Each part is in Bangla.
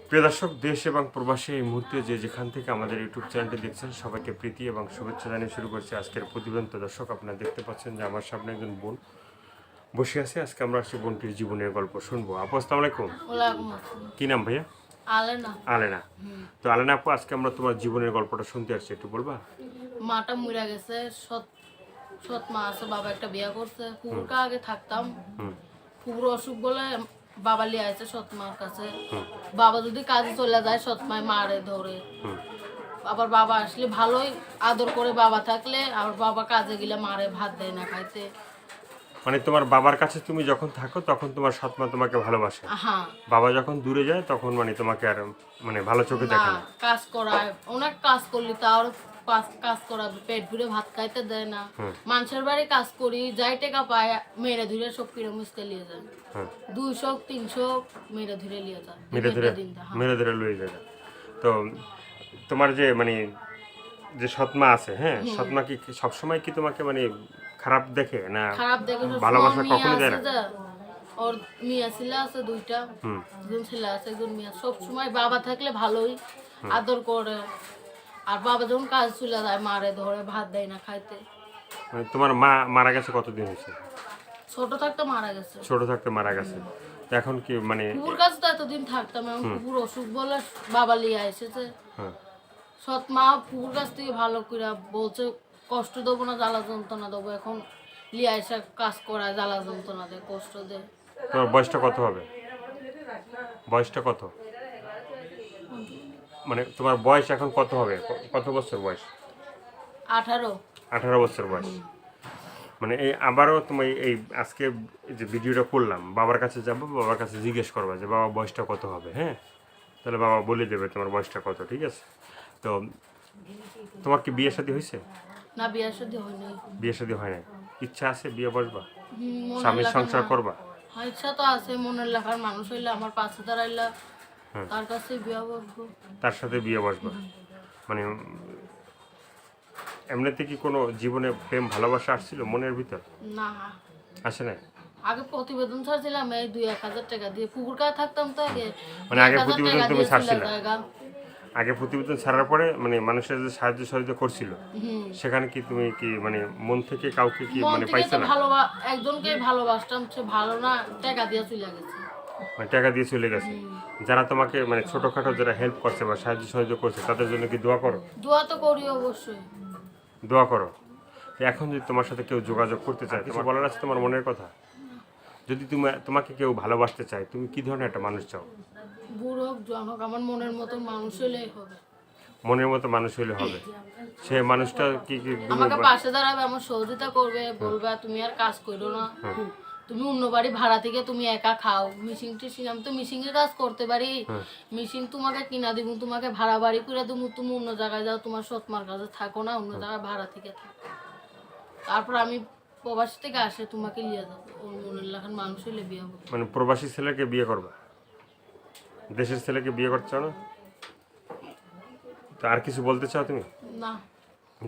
প্রিয় দর্শক, দেশ এবং প্রবাসী এই মুহূর্তে যে যেখান থেকে আমাদের ইউটিউব চ্যানেলটি দেখছেন সবাইকে প্রীতি এবং শুভেচ্ছা জানিয়ে শুরু করছি আজকের প্রতিবেদন। তো দর্শক, আপনারা দেখতে পাচ্ছেন যে আমার সামনে একজন বোন বসে আছে। আজকে আমরা সেই বোনটির জীবনের গল্প শুনবো। আপু, আসসালামু আলাইকুম। ওয়ালাইকুম আসসালাম। কি নাম ভাইয়া? আলেনা। আলেনা। তো আলেনা আপু, আজকে আমরা তোমার জীবনের গল্পটা শুনতে আসছি, একটু বলবা? মাটা মরে গেছে, সৎ সৎ মা আছে, বাবা একটা বিয়া করছে। পুকুরকা আগে থাকতাম, পুকুর অসুখ বলে বাবা লিয়ে আছে সৎ মার কাছে। বাবা যদি কাজে চলে যায় সৎ মায় মারে ধরে। আবার বাবা আসলে ভালোই আদর করে, বাবা থাকলে আবার বাবা কাজে গেলে মারে, ভাত দেয় না খাইতে। মানে তোমার বাবার কাছে তুমি যখন থাকো তখন তোমার সৎমা তোমাকে ভালোবাসে, হ্যাঁ। বাবা যখন দূরে যায় তখন মানে তোমাকে আর মানে ভালো চোখে দেখে না। কাজ করায়, অনেক কাজ করলি তাও কাজ করাবে, পেট ভরে ভাত খাইতে দেয় না। মানুষের বাড়ি কাজ করি, যাই টাকা পায় মেরে ধরে সব কিরে মুছতে লিয়ে যায়। 200-300 মেরে ধরে লিয়ে যায়, মেরে ধরে লয়ে যায়। তো তোমার যে মানে যে সৎমা আছে, হ্যাঁ, সৎমা কি সবসময় কি তোমাকে মানে খারাপ দেখে না? খারাপ দেখে। ভালোবাসা কখনো দেয় না? ওর মিয়া ছেলে আছে দুইটা, একজন ছেলে আছে একজন মিয়া। সব সময় বাবা থাকলে ভালোই আদর করে, আর বাবা যখন কাজ চলে যায় মারে ধরে, ভাত দেয় না খাইতে। মানে তোমার মা মারা গেছে কতদিন হয়েছে? ছোট থাকতে মারা গেছে। ছোট থাকতে মারা গেছে। তো এখন কি মানে কুকুর কাছে তো এতদিন থাকতাম, এখন কুকুর অসুখ বলে বাবা লিয়ে এসেছে। সৎ মা কুকুর কাছ থেকে ভালো করে বলছে কষ্ট দেবো না, জ্বালা যন্ত্রণা দেবো। এখন লিয়ে এসে কাজ করায়, জ্বালা যন্ত্রণা দেয়, কষ্ট দেয়। তোমার বয়সটা কত হবে? বয়সটা কত? মানে তোমার বয়স এখন কত হবে? কত বছর বয়স? 18। 18 বছর বয়স। মানে এই আবারও তুমি এই আজকে যে ভিডিওটা করলাম, বাবার কাছে যাবো, বাবার কাছে জিজ্ঞেস করবা যে বাবা বয়সটা কত হবে, হ্যাঁ? তাহলে বাবা বলে দেবে তোমার বয়সটা কত, ঠিক আছে? তো তোমার কি বিয়ে শাদী হয়েছে? না, বিয়ে শাদী হয়নি। বিয়ে শাদী হয় না? ইচ্ছা আছে বিয়ে বসবা? মনের স্বামীর লেখার সংসার করবা? ইচ্ছা তো আছে, মনের লেখার মানুষ হইলে আমার পাশে দাঁড়াইলা তার কাছে বিয়ে বসবো। তার সাথে বিয়ে বসবা? মানে এমনিতে কি কোনো জীবনে প্রেম ভালোবাসা আসছিল মনের ভিতর? না, আসে না? আগে প্রতিবেদন ছাড়ছিলাম এই 2-1000 টাকা দিয়ে। পুকুর কাছে থাকতাম তো আগে, মানে আগে 1000 প্রতিবেদন টাকা তুমি দিয়ে চলে ছাড়ছিলে? জায়গা। আগে প্রতিবেদন ছাড়ার পরে মানে মানুষের যে সাহায্য সহযোগিতা করছিল, সেখানে কি তুমি কি মানে মন থেকে কাউকে কি মন মানে থেকে পাইছো তো না? একজনকে ভালোবাসতাম, সে ভালো না, টাকা দিয়ে চলে গেছে। মানে টাকা দিয়ে চলে গেছে। যারা তোমাকে মানে ছোটখাটো যারা হেল্প করছে বা সাহায্য সহযোগ করছে তাদের জন্য কি দোয়া করো? দোয়া তো করি অবশ্যই। দোয়া করো। এখন যদি তোমার সাথে কেউ যোগাযোগ করতে চায়, কিছু বলার আছে তোমার মনের কথা? যদি তোমাকে কেউ ভালোবাসতে চায়, তুমি কি ধরনের একটা মানুষ চাও? বুড়ো হোক জোয়ান হোক, আমার মনের মতো মানুষ হলেই হবে। মনের মতো মানুষ হইলে হবে। সে মানুষটা কি কি আমাকে পাশে দাঁড়াবে, আমার সহযোগিতা করবে, বলবে তুমি আর কাজ করো না, তুমি অন্য বাড়ি ভাড়া থেকে তুমি একা খাও। মিশিং টিশিং আমি তো মিশিং এর কাজ করতে পারি, মিশিং তোমাকে কিনা দিব, তোমাকে ভাড়া বাড়ি করে দেবো, তুমি অন্য জায়গায় যাও, তোমার সৎমার কাছে থাকো না, অন্য জায়গায় ভাড়া থেকে থাকো। তারপর আমি প্রবাসী থেকে আসে তোমাকে নিয়ে যাবো, ওর মনের লেখার মানুষ হইলে বিয়ে হবে। মানে প্রবাসী ছেলেকে বিয়ে করবা? দেশের ছেলেকে বিয়ে করতে চাও না? তো আর কিছু বলতে চাও তুমি? না।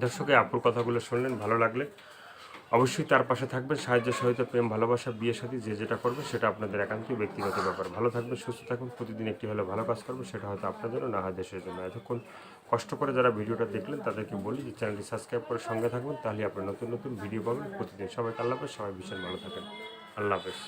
দর্শকে আপুর কথাগুলো শুনলেন, ভালো লাগলে অবশ্যই তার পাশে থাকবেন। সাহায্য সহায়তা, প্রেম, ভালোবাসা, বিয়ে সাথী যে যেটা করবে সেটা আপনাদের একান্তই ব্যক্তিগত ব্যাপার। ভালো থাকবেন, সুস্থ থাকুন, প্রতিদিন একটি হলে ভালো কাজ করবে, সেটা হয়তো আপনার জন্য, না হয় দেশের জন্য। এতক্ষণ কষ্ট করে যারা ভিডিওটা দেখলেন তাদেরকে বলি যে চ্যানেলটি সাবস্ক্রাইব করে সঙ্গে থাকবেন, তাহলে আপনার নতুন নতুন ভিডিও পাবেন প্রতিদিন। সবাইকে আল্লাহ হাফেজ, সবাই ভীষণ ভালো থাকেন। আল্লাহ হাফেজ।